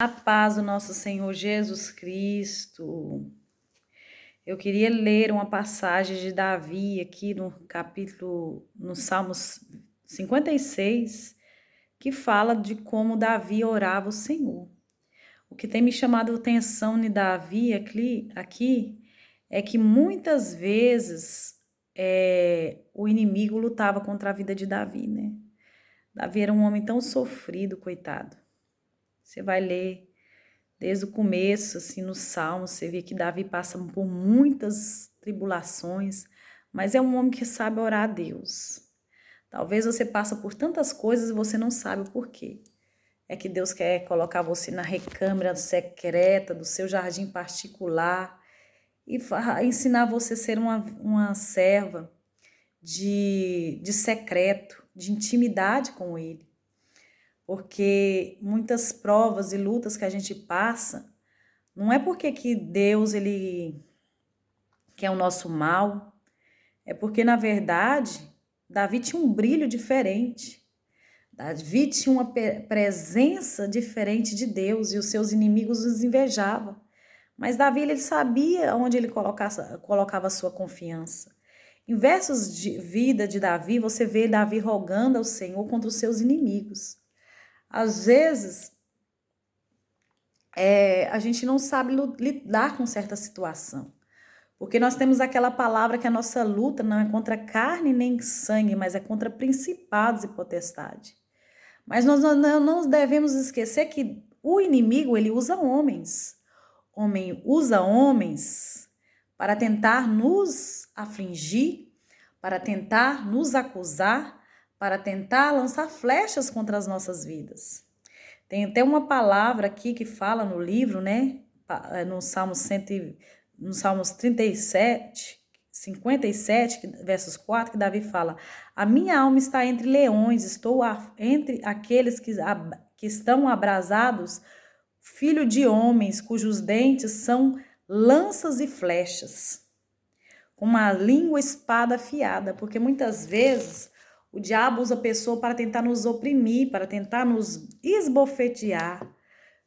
A paz do nosso Senhor Jesus Cristo. Eu queria ler uma passagem de Davi aqui no Salmos 56, que fala de como Davi orava ao Senhor. O que tem me chamado a atenção de Davi aqui é que muitas vezes o inimigo lutava contra a vida de Davi, né? Davi era um homem tão sofrido, coitado. Você vai ler desde o começo, assim, no Salmo, você vê que Davi passa por muitas tribulações, mas é um homem que sabe orar a Deus. Talvez você passe por tantas coisas e você não sabe o porquê. É que Deus quer colocar você na recâmara secreta do seu jardim particular e ensinar você a ser uma serva de secreto, de intimidade com Ele. Porque muitas provas e lutas que a gente passa, não é porque que Deus ele quer o nosso mal, é porque, na verdade, Davi tinha um brilho diferente. Davi tinha uma presença diferente de Deus e os seus inimigos os invejavam. Mas Davi ele sabia onde ele colocava a sua confiança. Em versos de vida de Davi, você vê Davi rogando ao Senhor contra os seus inimigos. Às vezes, a gente não sabe lidar com certa situação. Porque nós temos aquela palavra que a nossa luta não é contra carne nem sangue, mas é contra principados e potestade. Mas nós não devemos esquecer que o inimigo, ele usa homens. Homem usa homens para tentar nos afligir, para tentar nos acusar, para tentar lançar flechas contra as nossas vidas. Tem até uma palavra aqui que fala no livro, né? No Salmos 37, 57, versos 4, que Davi fala: a minha alma está entre leões, estou entre aqueles que estão abrasados, filho de homens, cujos dentes são lanças e flechas, com uma língua espada afiada, porque muitas vezes o diabo usa a pessoa para tentar nos oprimir, para tentar nos esbofetear.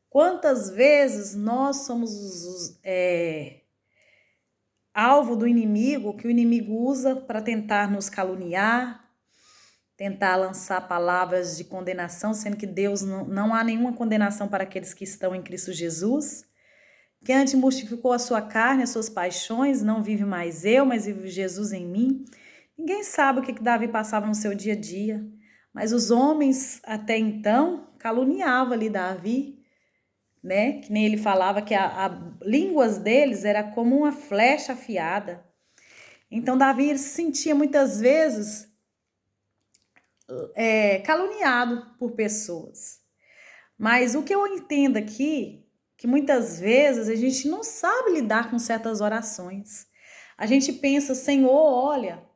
Quantas vezes nós somos alvo do inimigo, que o inimigo usa para tentar nos caluniar, tentar lançar palavras de condenação, sendo que Deus não há nenhuma condenação para aqueles que estão em Cristo Jesus. Que antes mortificou a sua carne, as suas paixões, não vive mais eu, mas vive Jesus em mim. Ninguém sabe o que Davi passava no seu dia a dia, mas os homens até então caluniavam ali Davi, né? Que nem ele falava que a línguas deles era como uma flecha afiada. Então Davi se sentia muitas vezes caluniado por pessoas. Mas o que eu entendo aqui, que muitas vezes a gente não sabe lidar com certas orações. A gente pensa, Senhor, olha,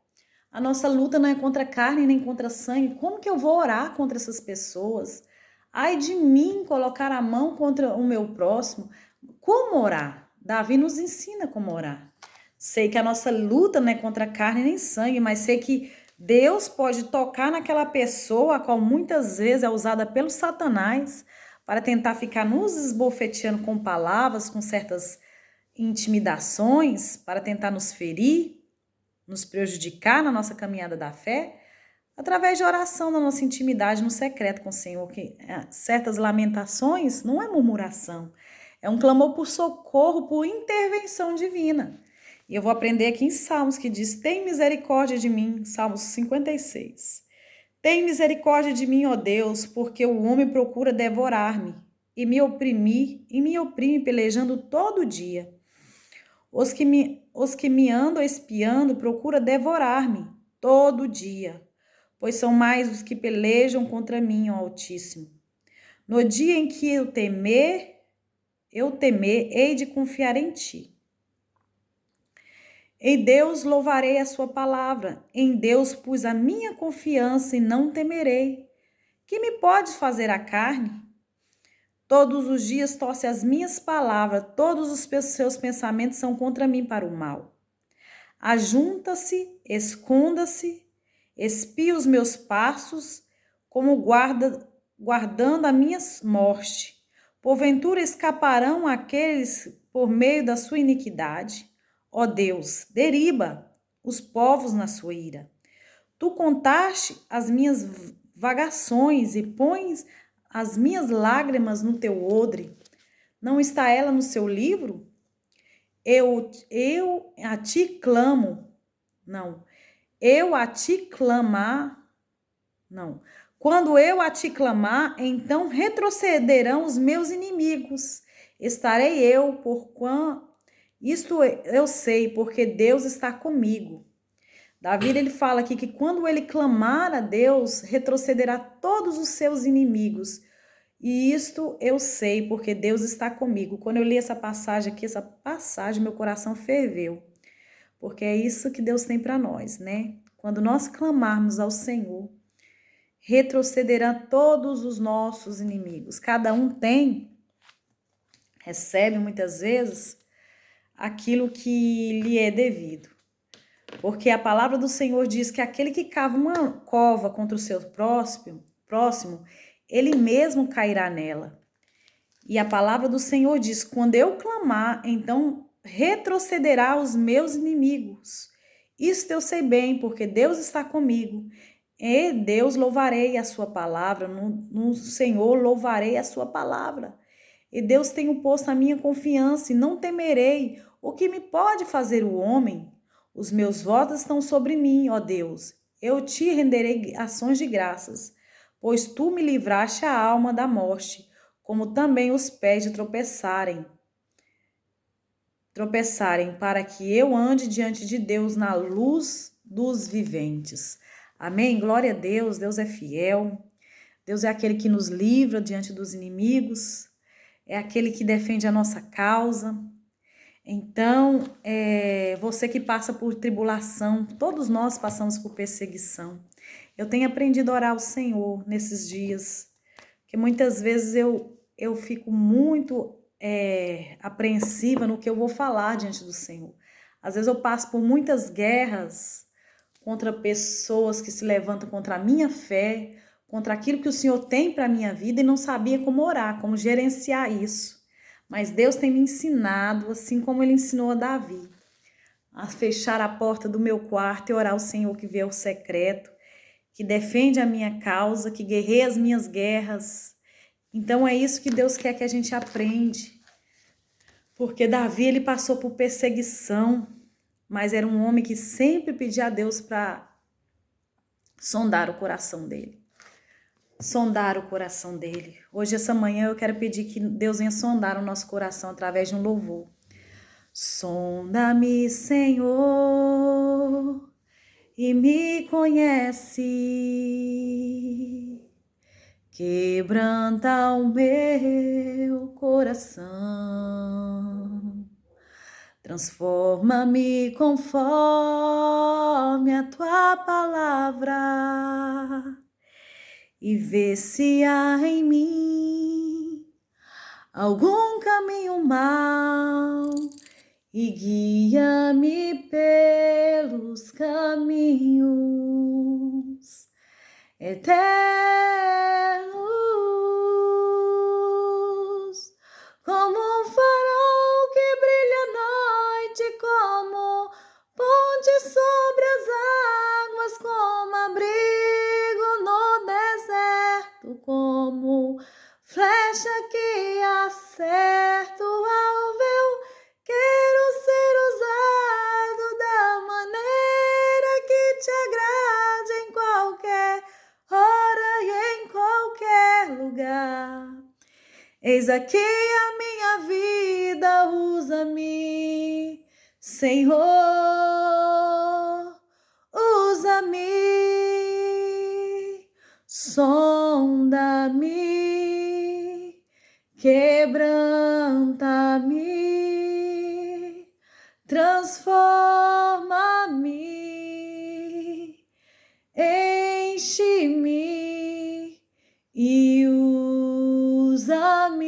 a nossa luta não é contra carne nem contra sangue. Como que eu vou orar contra essas pessoas? Ai de mim colocar a mão contra o meu próximo. Como orar? Davi nos ensina como orar. Sei que a nossa luta não é contra carne nem sangue, mas sei que Deus pode tocar naquela pessoa, a qual muitas vezes é usada pelo Satanás, para tentar ficar nos esbofeteando com palavras, com certas intimidações, para tentar nos ferir, nos prejudicar na nossa caminhada da fé, através de oração na nossa intimidade, no secreto com o Senhor, que certas lamentações não é murmuração, é um clamor por socorro, por intervenção divina. E eu vou aprender aqui em Salmos, que diz, tem misericórdia de mim, Salmos 56. Tem misericórdia de mim, ó Deus, porque o homem procura devorar-me e me oprime pelejando todo dia. Os que me andam espiando procuram devorar-me todo dia, pois são mais os que pelejam contra mim, ó Altíssimo. No dia em que eu temer, hei de confiar em ti. Em Deus louvarei a sua palavra, em Deus pus a minha confiança e não temerei. Que me pode fazer a carne? Todos os dias torce as minhas palavras, todos os seus pensamentos são contra mim para o mal. Ajunta-se, esconda-se, espia os meus passos, como guardando a minha morte, Porventura escaparão aqueles por meio da sua iniquidade? Ó Deus, deriba os povos na sua ira. Tu contaste as minhas vagações e pões as minhas lágrimas no teu odre. Não está ela no seu livro? Eu a ti clamo. Não. Eu a ti clamar. Não. Quando eu a ti clamar, então retrocederão os meus inimigos. Estarei eu por quanto. Isto eu sei, porque Deus está comigo. Davi, ele fala aqui que quando ele clamar a Deus, retrocederá todos os seus inimigos. E isto eu sei, porque Deus está comigo. Quando eu li essa passagem aqui, meu coração ferveu. Porque é isso que Deus tem para nós, né? Quando nós clamarmos ao Senhor, retrocederá todos os nossos inimigos. Cada um recebe muitas vezes aquilo que lhe é devido. Porque a palavra do Senhor diz que aquele que cava uma cova contra o seu próximo, ele mesmo cairá nela. E a palavra do Senhor diz: quando eu clamar, então retrocederá os meus inimigos. Isto eu sei bem, porque Deus está comigo. E Deus louvarei a sua palavra, no Senhor louvarei a sua palavra. E Deus tem posto a minha confiança e não temerei o que me pode fazer o homem. Os meus votos estão sobre mim, ó Deus. Eu te renderei ações de graças, pois tu me livraste a alma da morte, como também os pés de tropeçarem, para que eu ande diante de Deus na luz dos viventes. Amém? Glória a Deus, Deus é fiel, Deus é aquele que nos livra diante dos inimigos, é aquele que defende a nossa causa. Então, você que passa por tribulação, todos nós passamos por perseguição. Eu tenho aprendido a orar ao Senhor nesses dias, que muitas vezes eu fico muito apreensiva no que eu vou falar diante do Senhor. Às vezes eu passo por muitas guerras contra pessoas que se levantam contra a minha fé, contra aquilo que o Senhor tem para a minha vida e não sabia como orar, como gerenciar isso. Mas Deus tem me ensinado, assim como Ele ensinou a Davi, a fechar a porta do meu quarto e orar ao Senhor que vê o secreto, que defende a minha causa, que guerreia as minhas guerras. Então é isso que Deus quer que a gente aprende. Porque Davi, ele passou por perseguição, mas era um homem que sempre pedia a Deus para sondar o coração dele. Sondar o coração dele. Hoje, essa manhã, eu quero pedir que Deus venha sondar o nosso coração através de um louvor. Sonda-me, Senhor, e me conhece. Quebranta o meu coração. Transforma-me conforme a tua palavra. E vê se há em mim algum caminho mau e guia-me pelos caminhos eternos, como um farol que brilha à noite, como ponte sobre as águas, como abrigo no deserto, como flecha que acerta o alvo. Eu quero ser usado da maneira que te agrade, em qualquer hora e em qualquer lugar. Eis aqui a minha vida, usa-me, Senhor, usa-me, sonda-me, quebranta-me, transforma-me, enche-me e usa-me,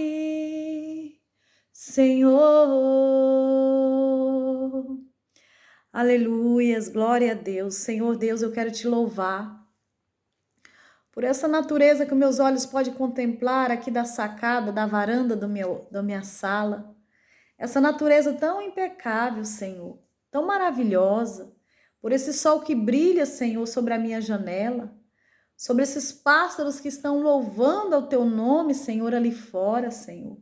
Senhor. Aleluias, glória a Deus. Senhor Deus, eu quero te louvar, por essa natureza que meus olhos podem contemplar aqui da sacada, da varanda da minha sala. Essa natureza tão impecável, Senhor, tão maravilhosa, por esse sol que brilha, Senhor, sobre a minha janela, sobre esses pássaros que estão louvando ao teu nome, Senhor, ali fora, Senhor.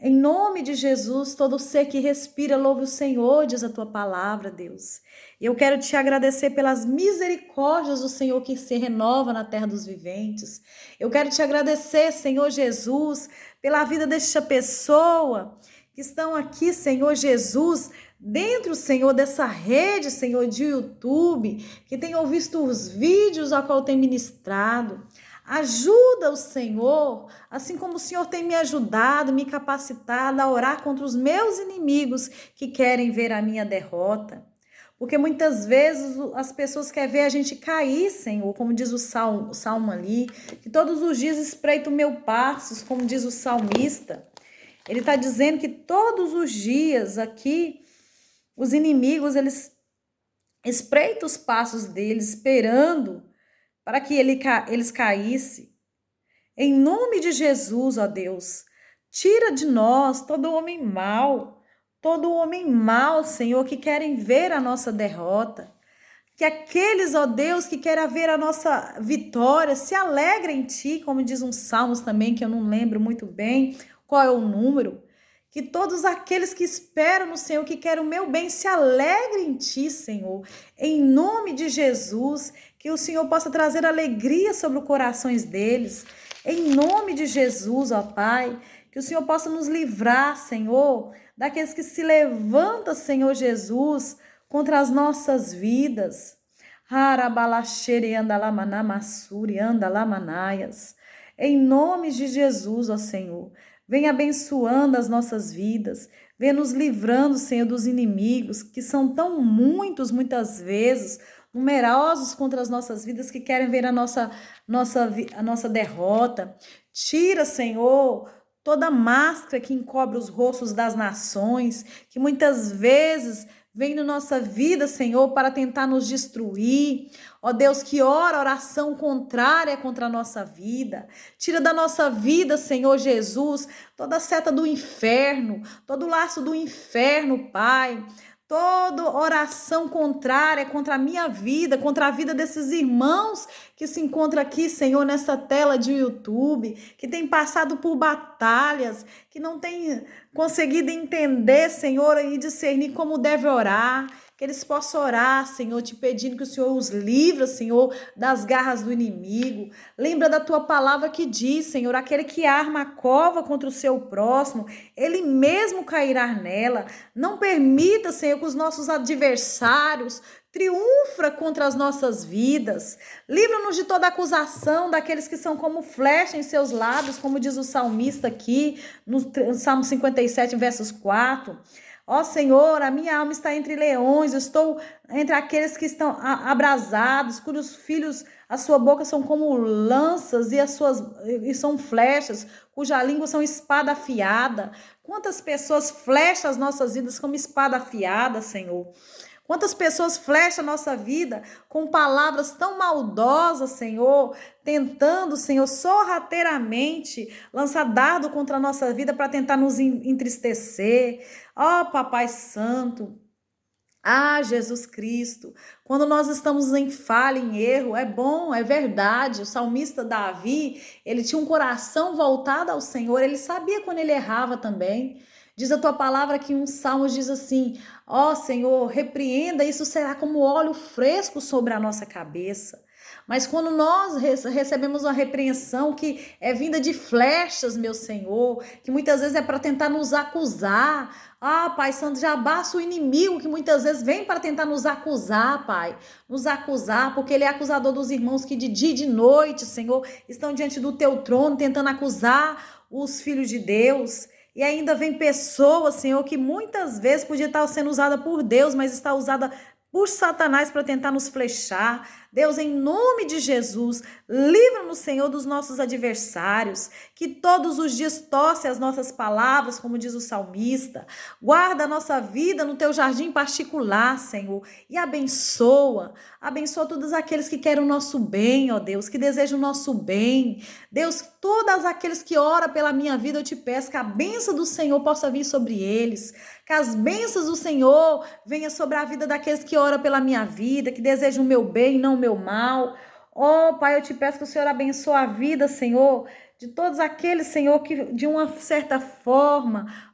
Em nome de Jesus, todo ser que respira, louve o Senhor, diz a tua palavra, Deus. Eu quero te agradecer pelas misericórdias do Senhor que se renova na terra dos viventes. Eu quero te agradecer, Senhor Jesus, pela vida desta pessoa que estão aqui, Senhor Jesus, dentro, Senhor, dessa rede, Senhor, de YouTube, que tenham visto os vídeos a qual tem ministrado. Ajuda o Senhor, assim como o Senhor tem me ajudado, me capacitado a orar contra os meus inimigos que querem ver a minha derrota. Porque muitas vezes as pessoas querem ver a gente cair, Senhor, como diz o salmo ali, que todos os dias espreito o meu passos, como diz o salmista. Ele está dizendo que todos os dias aqui, os inimigos, eles espreitam os passos deles, esperando para que eles caíssem. Em nome de Jesus, ó Deus, tira de nós todo homem mau, Senhor, que querem ver a nossa derrota. Que aqueles, ó Deus, que querem ver a nossa vitória, se alegrem em Ti, como diz um Salmos também, que eu não lembro muito bem qual é o número. Que todos aqueles que esperam no Senhor, que querem o meu bem, se alegrem em Ti, Senhor. Em nome de Jesus, que o Senhor possa trazer alegria sobre os corações deles. Em nome de Jesus, ó Pai, que o Senhor possa nos livrar, Senhor, daqueles que se levantam, Senhor Jesus, contra as nossas vidas. Em nome de Jesus, ó Senhor, vem abençoando as nossas vidas, vem nos livrando, Senhor, dos inimigos, que são tão muitas vezes, numerosos contra as nossas vidas, que querem ver a nossa derrota. Tira, Senhor, toda máscara que encobre os rostos das nações, que muitas vezes vem na nossa vida, Senhor, para tentar nos destruir. Ó Deus, que oração contrária contra a nossa vida. Tira da nossa vida, Senhor Jesus, toda seta do inferno, todo laço do inferno, Pai. Toda oração contrária contra a minha vida, contra a vida desses irmãos que se encontram aqui, Senhor, nessa tela de YouTube, que tem passado por batalhas, que não tem conseguido entender, Senhor, e discernir como deve orar, que eles possam orar, Senhor, te pedindo que o Senhor os livre, Senhor, das garras do inimigo. Lembra da tua palavra que diz, Senhor, aquele que arma a cova contra o seu próximo, ele mesmo cairá nela. Não permita, Senhor, que os nossos adversários triunfa contra as nossas vidas. Livra-nos de toda acusação daqueles que são como flecha em seus lábios, como diz o salmista aqui, no Salmo 57, versos 4. Ó Senhor, a minha alma está entre leões, eu estou entre aqueles que estão abrasados, cujos filhos, a sua boca são como lanças e são flechas, cuja língua são espada afiada. Quantas pessoas flecham as nossas vidas como espada afiada, Senhor? Quantas pessoas flecham a nossa vida com palavras tão maldosas, Senhor, tentando, Senhor, sorrateiramente lançar dardo contra a nossa vida para tentar nos entristecer. Ó, Papai Santo, Jesus Cristo, quando nós estamos em falha, em erro, é bom, é verdade. O salmista Davi, ele tinha um coração voltado ao Senhor, ele sabia quando ele errava também. Diz a tua palavra que um salmo diz assim: ó Senhor, repreenda, isso será como óleo fresco sobre a nossa cabeça. Mas quando nós recebemos uma repreensão que é vinda de flechas, meu Senhor, que muitas vezes é para tentar nos acusar. Pai Santo, já basta o inimigo que muitas vezes vem para tentar nos acusar, Pai. Nos acusar, porque ele é acusador dos irmãos que de dia e de noite, Senhor, estão diante do teu trono tentando acusar os filhos de Deus. E ainda vem pessoas, Senhor, que muitas vezes podia estar sendo usada por Deus, mas está usada por Satanás para tentar nos flechar. Deus, em nome de Jesus, livra-nos, Senhor, dos nossos adversários, que todos os dias torce as nossas palavras, como diz o salmista. Guarda a nossa vida no teu jardim particular, Senhor, e abençoa todos aqueles que querem o nosso bem, ó Deus, que desejam o nosso bem. Deus, todos aqueles que oram pela minha vida, eu te peço que a bênção do Senhor possa vir sobre eles, que as bênçãos do Senhor venham sobre a vida daqueles que oram pela minha vida, que desejam o meu bem, não o meu mal. Oh, Pai, eu te peço que o Senhor abençoe a vida, Senhor, de todos aqueles, Senhor, que de uma certa forma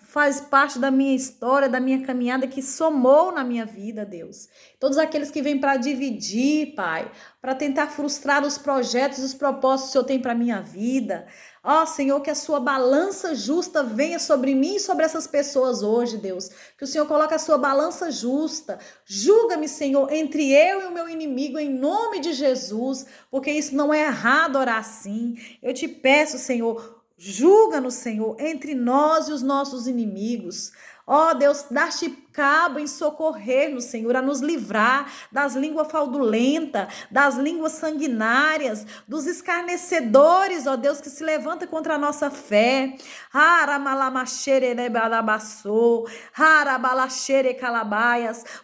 faz parte da minha história, da minha caminhada, que somou na minha vida, Deus. Todos aqueles que vêm para dividir, Pai, para tentar frustrar os projetos e os propósitos que o Senhor tem para minha vida. Ó, Senhor, que a sua balança justa venha sobre mim e sobre essas pessoas hoje, Deus. Que o Senhor coloque a sua balança justa. Julga-me, Senhor, entre eu e o meu inimigo, em nome de Jesus, porque isso não é errado orar assim. Eu te peço, Senhor, julga-nos, Senhor, entre nós e os nossos inimigos. Ó Deus, dá-te cabo em socorrer-nos, Senhor, a nos livrar das línguas fraudulentas, das línguas sanguinárias, dos escarnecedores, ó Deus, que se levanta contra a nossa fé.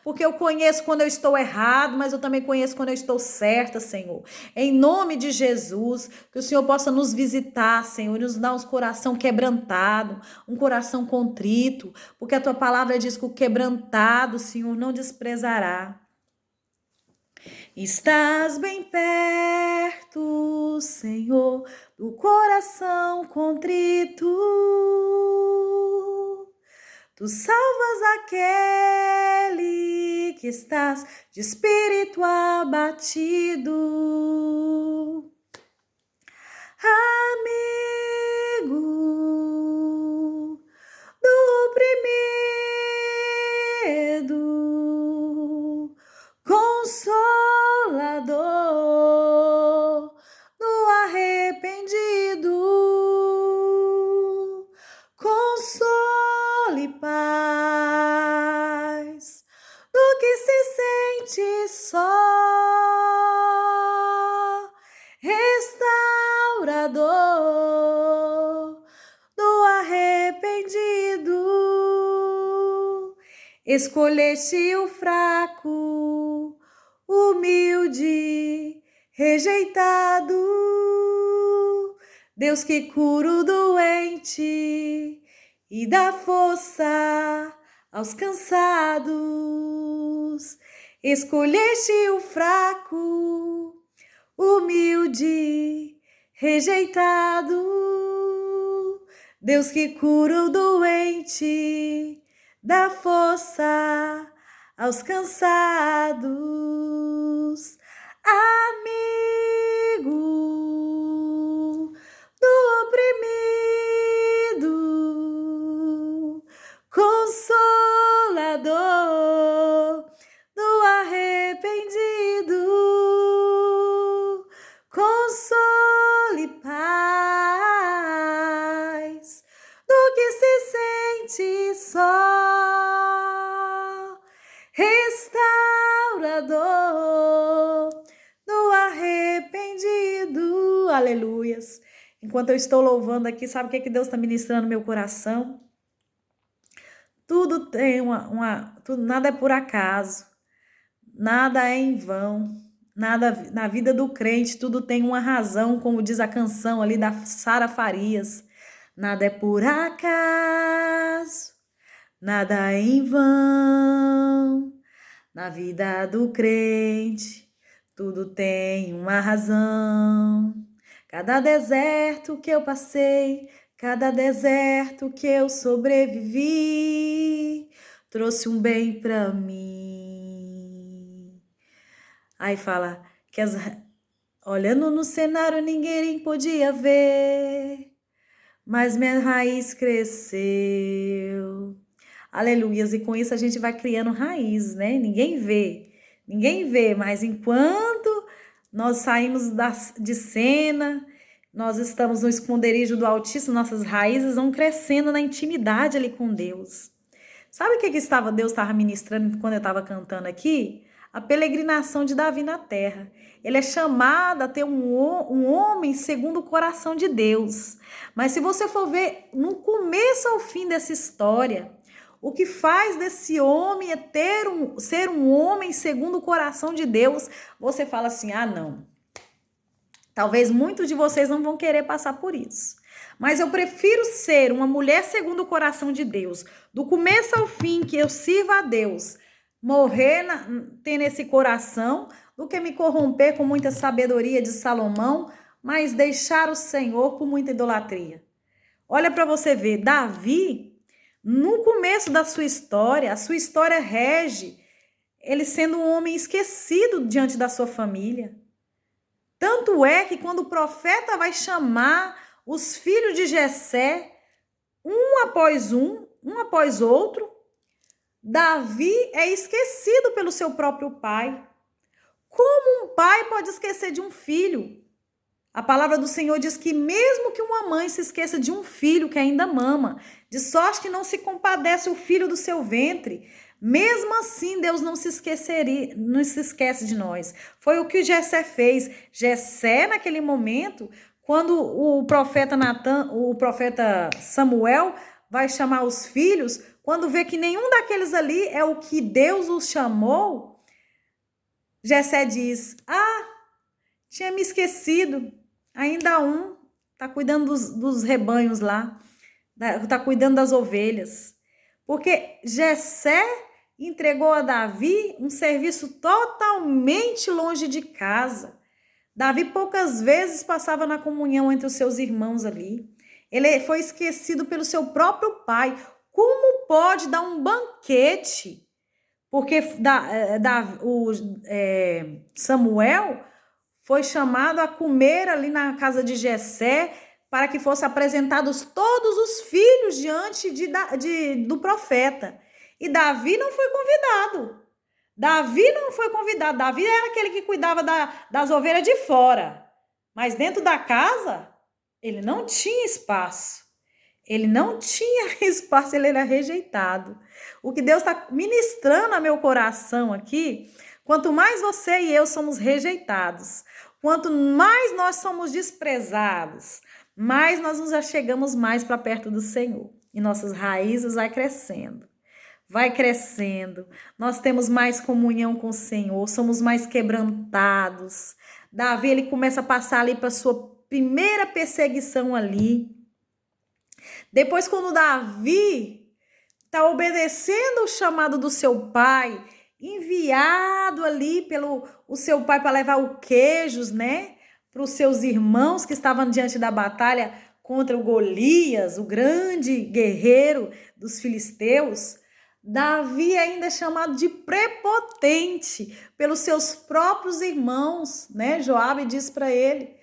Porque eu conheço quando eu estou errado, mas eu também conheço quando eu estou certa, Senhor. Em nome de Jesus, que o Senhor possa nos visitar, Senhor, e nos dar um coração quebrantado, um coração contrito, porque a tua palavra diz que o quebrantado, Senhor, não desprezará. Estás bem perto, Senhor, do coração contrito. Tu salvas aquele que estás de espírito abatido. Amigo do oprimido, consolador do arrependido, console, paz do que se sente só, restaurador do arrependido. Escolheste o fraco, humilde, rejeitado, Deus que cura o doente e dá força aos cansados. Escolheste o fraco, humilde, rejeitado, Deus que cura o doente, dá força aos cansados. Amigo do oprimido, consolador do arrependido, console, paz do que se sente só, restaurador do arrependido. Aleluias. Enquanto eu estou louvando aqui, sabe o que Deus está ministrando no meu coração? Tudo tem nada é por acaso, nada é em vão, nada na vida do crente, tudo tem uma razão, como diz a canção ali da Sara Farias. Nada é por acaso, nada é em vão, na vida do crente, tudo tem uma razão. Cada deserto que eu passei, cada deserto que eu sobrevivi, trouxe um bem para mim. Aí fala que olhando no cenário ninguém podia ver, mas minha raiz cresceu. Aleluias, e com isso a gente vai criando raízes, né? Ninguém vê, mas enquanto nós saímos de cena, nós estamos no esconderijo do Altíssimo, nossas raízes vão crescendo na intimidade ali com Deus. Sabe o que Deus estava ministrando quando eu estava cantando aqui? a peregrinação de Davi na terra. Ele é chamado a ter um homem segundo o coração de Deus. Mas se você for ver no começo ao fim dessa história, o que faz desse homem é ser um homem segundo o coração de Deus, você fala assim, ah não, talvez muitos de vocês não vão querer passar por isso. Mas eu prefiro ser uma mulher segundo o coração de Deus, do começo ao fim, que eu sirva a Deus, morrer tendo esse coração, do que me corromper com muita sabedoria de Salomão, mas deixar o Senhor por muita idolatria. Olha para você ver, Davi, no começo da sua história, a sua história rege ele sendo um homem esquecido diante da sua família. Tanto é que quando o profeta vai chamar os filhos de Jessé, um após outro, Davi é esquecido pelo seu próprio pai. Como um pai pode esquecer de um filho? A palavra do Senhor diz que mesmo que uma mãe se esqueça de um filho que ainda mama, de sorte que não se compadece o filho do seu ventre, mesmo assim Deus não se esquece de nós. Foi o que Jessé fez. Jessé, naquele momento, quando o profeta Samuel vai chamar os filhos, quando vê que nenhum daqueles ali é o que Deus os chamou, Jessé diz, tinha me esquecido, ainda um está cuidando dos rebanhos lá, está cuidando das ovelhas. Porque Jessé entregou a Davi um serviço totalmente longe de casa. Davi poucas vezes passava na comunhão entre os seus irmãos ali. Ele foi esquecido pelo seu próprio pai. Como pode dar um banquete? Porque Samuel foi chamado a comer ali na casa de Jessé para que fossem apresentados todos os filhos diante do profeta. E Davi não foi convidado. Davi era aquele que cuidava das ovelhas de fora. Mas dentro da casa, ele não tinha espaço. Ele não tinha espaço, ele era rejeitado. O que Deus está ministrando a meu coração aqui, quanto mais você e eu somos rejeitados, quanto mais nós somos desprezados, mais nós nos achegamos mais para perto do Senhor. E nossas raízes vai crescendo. Nós temos mais comunhão com o Senhor, somos mais quebrantados. Davi, ele começa a passar ali para sua primeira perseguição ali. Depois, quando Davi está obedecendo o chamado do seu pai, enviado ali pelo seu pai para levar o queijos, né? Para os seus irmãos que estavam diante da batalha contra o Golias, o grande guerreiro dos filisteus. Davi ainda é chamado de prepotente pelos seus próprios irmãos, né? Joabe diz para ele,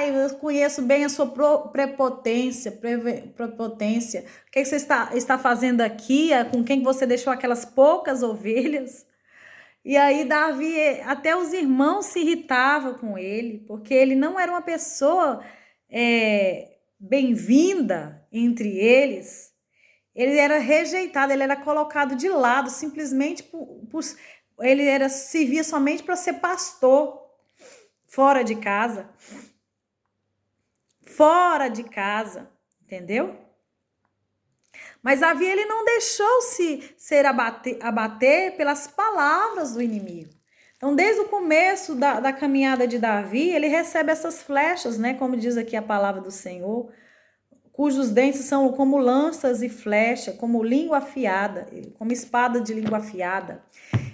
eu conheço bem a sua prepotência. O que você está fazendo aqui? Com quem você deixou aquelas poucas ovelhas? E aí Davi, até os irmãos se irritavam com ele, porque ele não era uma pessoa bem-vinda entre eles. Ele era rejeitado, ele era colocado de lado, simplesmente servia somente para ser pastor. Fora de casa, entendeu? Mas Davi, ele não deixou-se ser abater pelas palavras do inimigo. Então, desde o começo da caminhada de Davi, ele recebe essas flechas, né? Como diz aqui a palavra do Senhor, cujos dentes são como lanças e flecha, como língua afiada, como espada de língua afiada.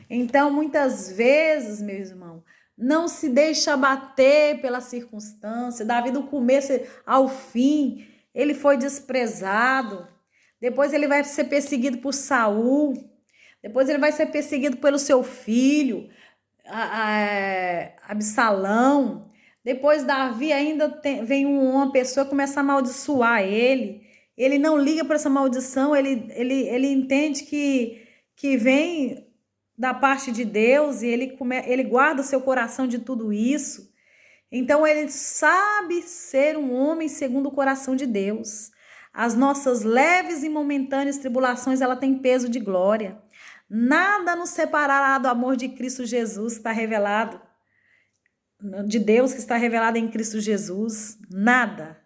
Então, muitas vezes, meu irmão, não se deixa abater pela circunstância. Davi, do começo ao fim, ele foi desprezado. Depois ele vai ser perseguido por Saul. Depois ele vai ser perseguido pelo seu filho, Absalão. Depois Davi ainda vem uma pessoa que começa a amaldiçoar ele. Ele não liga para essa maldição. Ele entende que vem da parte de Deus, e ele guarda seu coração de tudo isso. Então ele sabe ser um homem segundo o coração de Deus. As nossas leves e momentâneas tribulações, ela tem peso de glória. Nada nos separará do amor de Cristo Jesus, que está revelado, de Deus que está revelado em Cristo Jesus. Nada,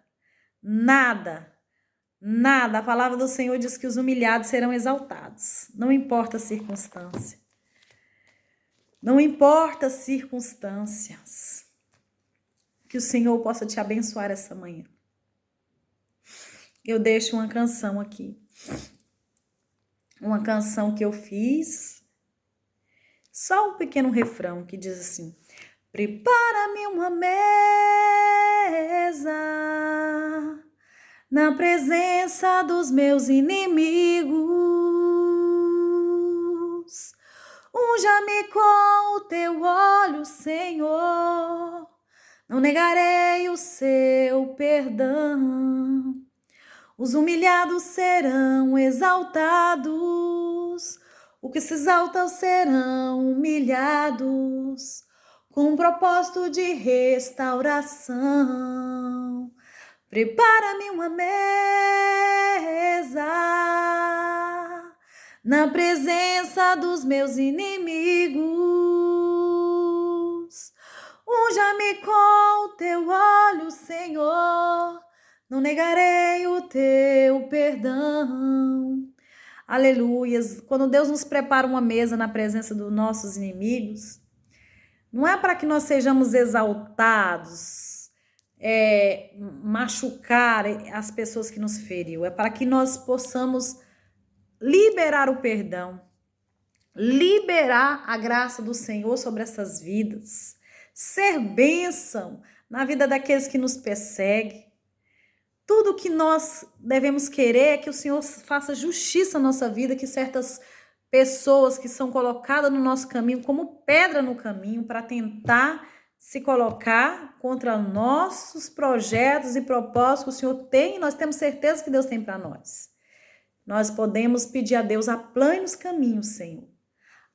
nada, nada. A palavra do Senhor diz que os humilhados serão exaltados. Não importa a circunstância. Não importa as circunstâncias. Que o Senhor possa te abençoar essa manhã. Eu deixo uma canção aqui. Uma canção que eu fiz. Só um pequeno refrão que diz assim: prepara-me uma mesa na presença dos meus inimigos. Unja-me com o teu óleo, Senhor. Não negarei o seu perdão. Os humilhados serão exaltados. Os que se exaltam serão humilhados, com um propósito de restauração. Prepara-me uma mesa na presença dos meus inimigos. Unja-me com o teu óleo, Senhor. Não negarei o teu perdão. Aleluias. Quando Deus nos prepara uma mesa na presença dos nossos inimigos, não é para que nós sejamos exaltados, machucar as pessoas que nos feriu. É para que nós possamos liberar o perdão, liberar a graça do Senhor sobre essas vidas, ser bênção na vida daqueles que nos perseguem. Tudo que nós devemos querer é que o Senhor faça justiça na nossa vida, que certas pessoas que são colocadas no nosso caminho como pedra no caminho para tentar se colocar contra nossos projetos e propósitos que o Senhor tem, nós temos certeza que Deus tem para nós. Nós podemos pedir a Deus: aplane os caminhos, Senhor.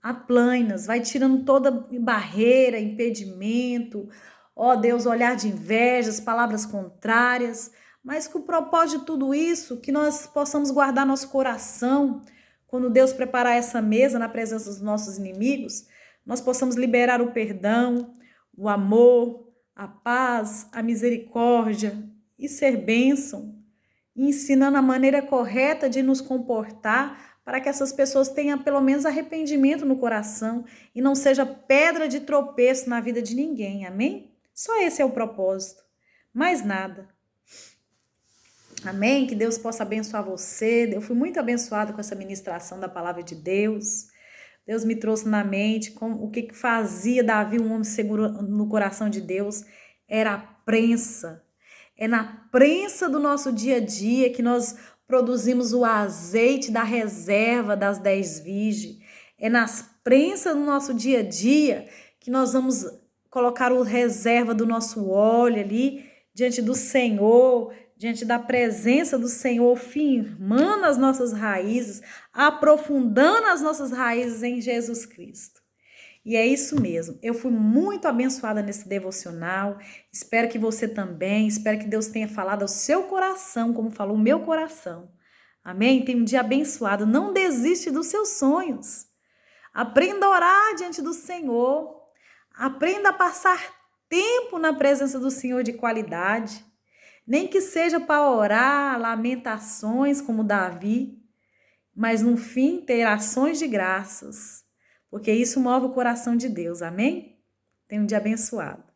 Aplane-nos, vai tirando toda barreira, impedimento, ó Deus, olhar de invejas, palavras contrárias, mas com o propósito de tudo isso, que nós possamos guardar nosso coração, quando Deus preparar essa mesa na presença dos nossos inimigos, nós possamos liberar o perdão, o amor, a paz, a misericórdia e ser bênção, ensinando a maneira correta de nos comportar, para que essas pessoas tenham pelo menos arrependimento no coração e não seja pedra de tropeço na vida de ninguém, amém? Só esse é o propósito, mais nada. Amém? Que Deus possa abençoar você. Eu fui muito abençoada com essa ministração da palavra de Deus. Deus me trouxe na mente o que fazia Davi um homem seguro no coração de Deus. Era a prensa. É na prensa do nosso dia a dia que nós produzimos o azeite da reserva das 10 virgens. É nas prensas do nosso dia a dia que nós vamos colocar o reserva do nosso óleo ali diante do Senhor, diante da presença do Senhor, firmando as nossas raízes, aprofundando as nossas raízes em Jesus Cristo. E é isso mesmo. Eu fui muito abençoada nesse devocional. Espero que você também. Espero que Deus tenha falado ao seu coração, como falou o meu coração. Amém? Tenha um dia abençoado. Não desiste dos seus sonhos. Aprenda a orar diante do Senhor. Aprenda a passar tempo na presença do Senhor de qualidade. Nem que seja para orar, lamentações como Davi, mas no fim ter ações de graças, porque isso move o coração de Deus, amém? Tenha um dia abençoado.